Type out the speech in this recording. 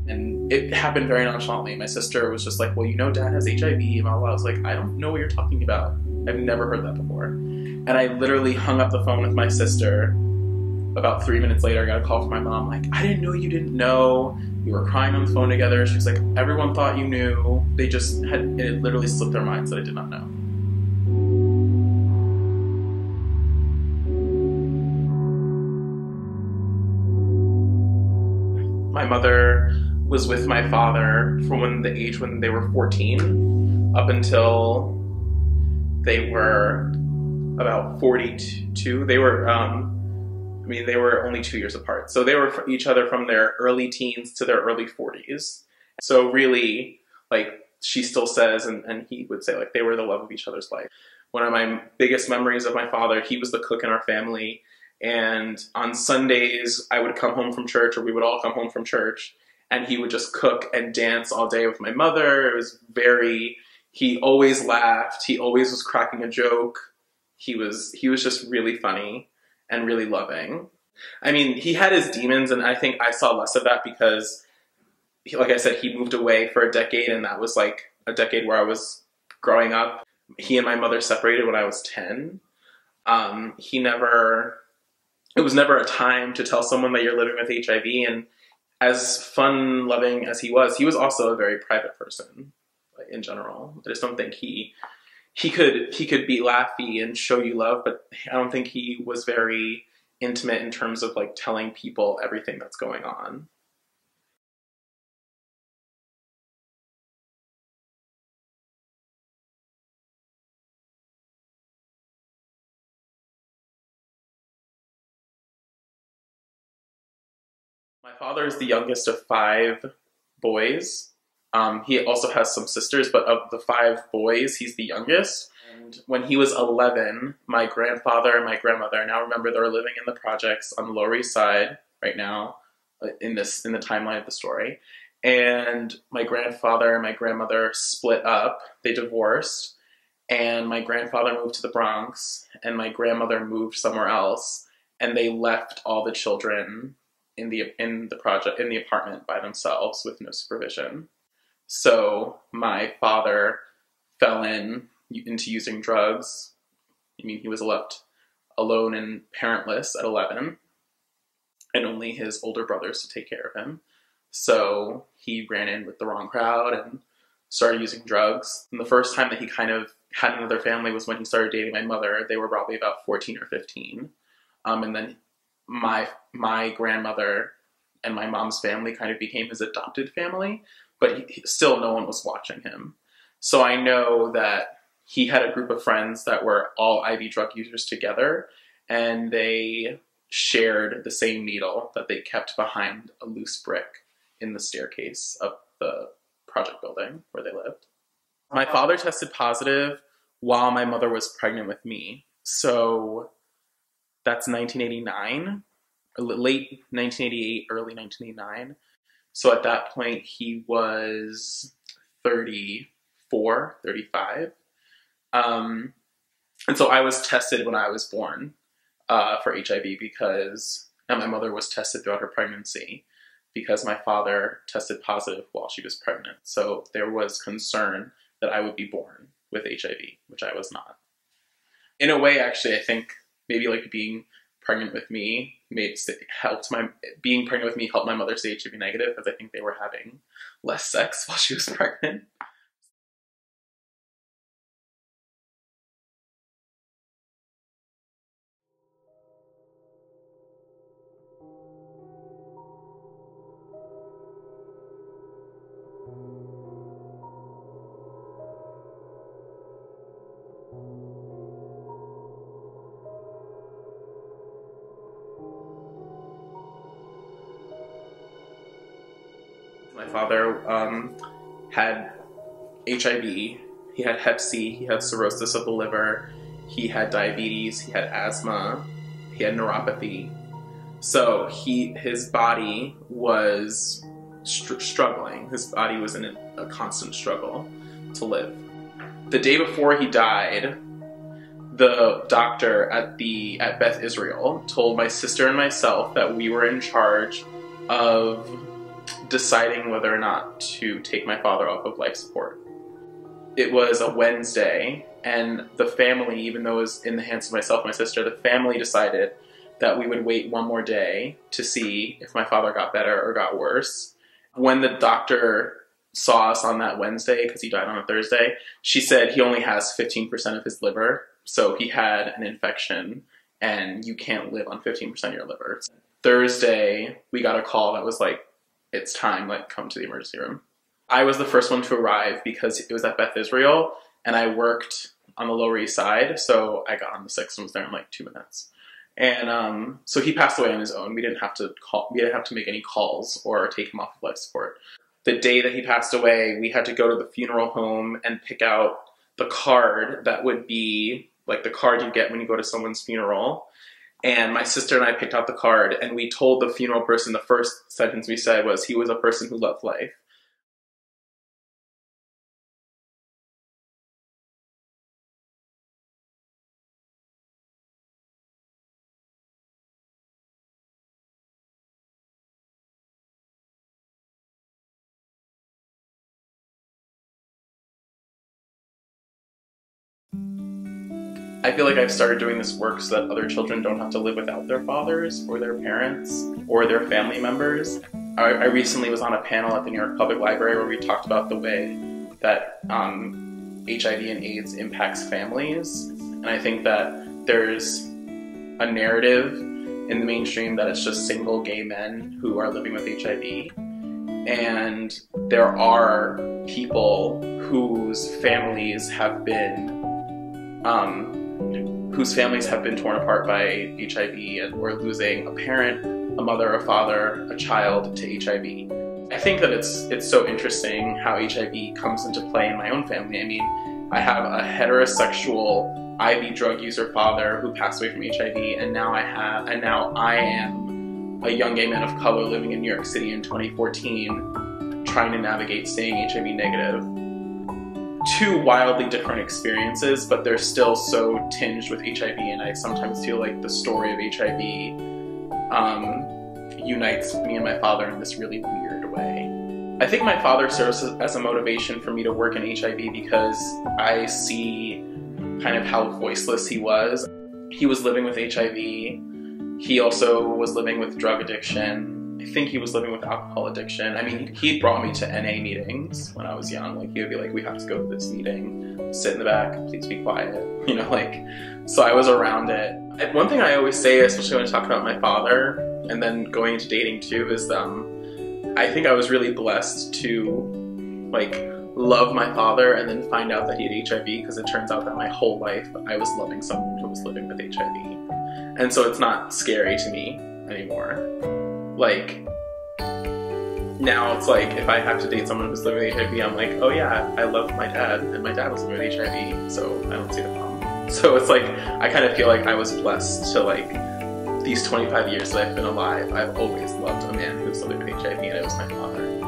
And it happened very nonchalantly. My sister was just like, well, you know, Dad has HIV. And I was like, I don't know what you're talking about. I've never heard that before. And I literally hung up the phone with my sister. About 3 minutes later, I got a call from my mom, like, I didn't know you didn't know. You were crying on the phone together. She's like, everyone thought you knew. They just had, it literally slipped their minds that I did not know. My mother was with my father from the age when they were 14 up until they were about 42. They were, they were only 2 years apart. So they were each other from their early teens to their early 40s. So really, like, she still says, and he would say, like, they were the love of each other's life. One of my biggest memories of my father, he was the cook in our family. And on Sundays, I would come home from church, or we would all come home from church, and he would just cook and dance all day with my mother. It was he always laughed. He always was cracking a joke. He was just really funny and really loving. I mean, he had his demons, and I think I saw less of that because, like I said, he moved away for a decade, and that was like a decade where I was growing up. He and my mother separated when I was 10. It was never a time to tell someone that you're living with HIV, and as fun-loving as he was also a very private person, like, in general. I just don't think he could be laughy and show you love, but I don't think he was very intimate in terms of, like, telling people everything that's going on. My father is the youngest of 5 boys. He also has some sisters, but of the 5 boys, he's the youngest. And when he was 11, my grandfather and my grandmother, now remember they're living in the projects on the Lower East Side right now, in the timeline of the story. And my grandfather and my grandmother split up. They divorced. And my grandfather moved to the Bronx, and my grandmother moved somewhere else. And they left all the children in the apartment by themselves with no supervision. So my father fell into using drugs. I mean, he was left alone and parentless at 11, and only his older brothers to take care of him. So he ran in with the wrong crowd and started using drugs. And the first time that he kind of had another family was when he started dating my mother. They were probably about 14 or 15. And then my grandmother and my mom's family kind of became his adopted family, but still no one was watching him. So I know that he had a group of friends that were all IV drug users together, and they shared the same needle that they kept behind a loose brick in the staircase of the project building where they lived. My father tested positive while my mother was pregnant with me. So that's 1989, late 1988, early 1989. So at that point, he was 34, 35. And so I was tested when I was born for HIV and my mother was tested throughout her pregnancy because my father tested positive while she was pregnant. So there was concern that I would be born with HIV, which I was not. In a way, actually, I think maybe like being pregnant with me helped my mother stay HIV negative, because I think they were having less sex while she was pregnant. My father had HIV, he had Hep C, he had cirrhosis of the liver, he had diabetes, he had asthma, he had neuropathy. So his body was struggling. His body was in a constant struggle to live. The day before he died, the doctor at Beth Israel told my sister and myself that we were in charge of deciding whether or not to take my father off of life support. It was a Wednesday, and the family, even though it was in the hands of myself and my sister, the family decided that we would wait one more day to see if my father got better or got worse. When the doctor saw us on that Wednesday, because he died on a Thursday, she said he only has 15% of his liver, so he had an infection, and you can't live on 15% of your liver. Thursday, we got a call that was like, it's time, like, come to the emergency room. I was the first one to arrive because it was at Beth Israel, and I worked on the Lower East Side, so I got on the 6th and was there in like 2 minutes. And so he passed away on his own. We didn't have to make any calls or take him off of life support. The day that he passed away, we had to go to the funeral home and pick out the card that would be like the card you get when you go to someone's funeral. And my sister and I picked out the card, and we told the funeral person, the first sentence we said was, he was a person who loved life. I feel like I've started doing this work so that other children don't have to live without their fathers or their parents or their family members. I recently was on a panel at the New York Public Library where we talked about the way that HIV and AIDS impacts families. And I think that there's a narrative in the mainstream that it's just single gay men who are living with HIV. And there are people whose families have been torn apart by HIV or losing a parent, a mother, a father, a child to HIV. I think that it's so interesting how HIV comes into play in my own family. I mean, I have a heterosexual IV drug user father who passed away from HIV, and now I am a young gay man of color living in New York City in 2014, trying to navigate staying HIV negative. Two wildly different experiences, but they're still so tinged with HIV, and I sometimes feel like the story of HIV unites me and my father in this really weird way. I think my father serves as a motivation for me to work in HIV because I see kind of how voiceless he was. He was living with HIV. He also was living with drug addiction. I think he was living with alcohol addiction. I mean, he brought me to NA meetings when I was young. Like, he would be like, we have to go to this meeting, sit in the back, please be quiet. You know, like, so I was around it. And one thing I always say, especially when I talk about my father, and then going into dating too, is I think I was really blessed to, like, love my father and then find out that he had HIV, because it turns out that my whole life I was loving someone who was living with HIV. And so it's not scary to me anymore. Like, now it's like, if I have to date someone who's living with HIV, I'm like, oh yeah, I love my dad, and my dad was living with HIV, so I don't see the problem. So it's like, I kind of feel like I was blessed to, like, these 25 years that I've been alive, I've always loved a man who's living with HIV, and it was my father.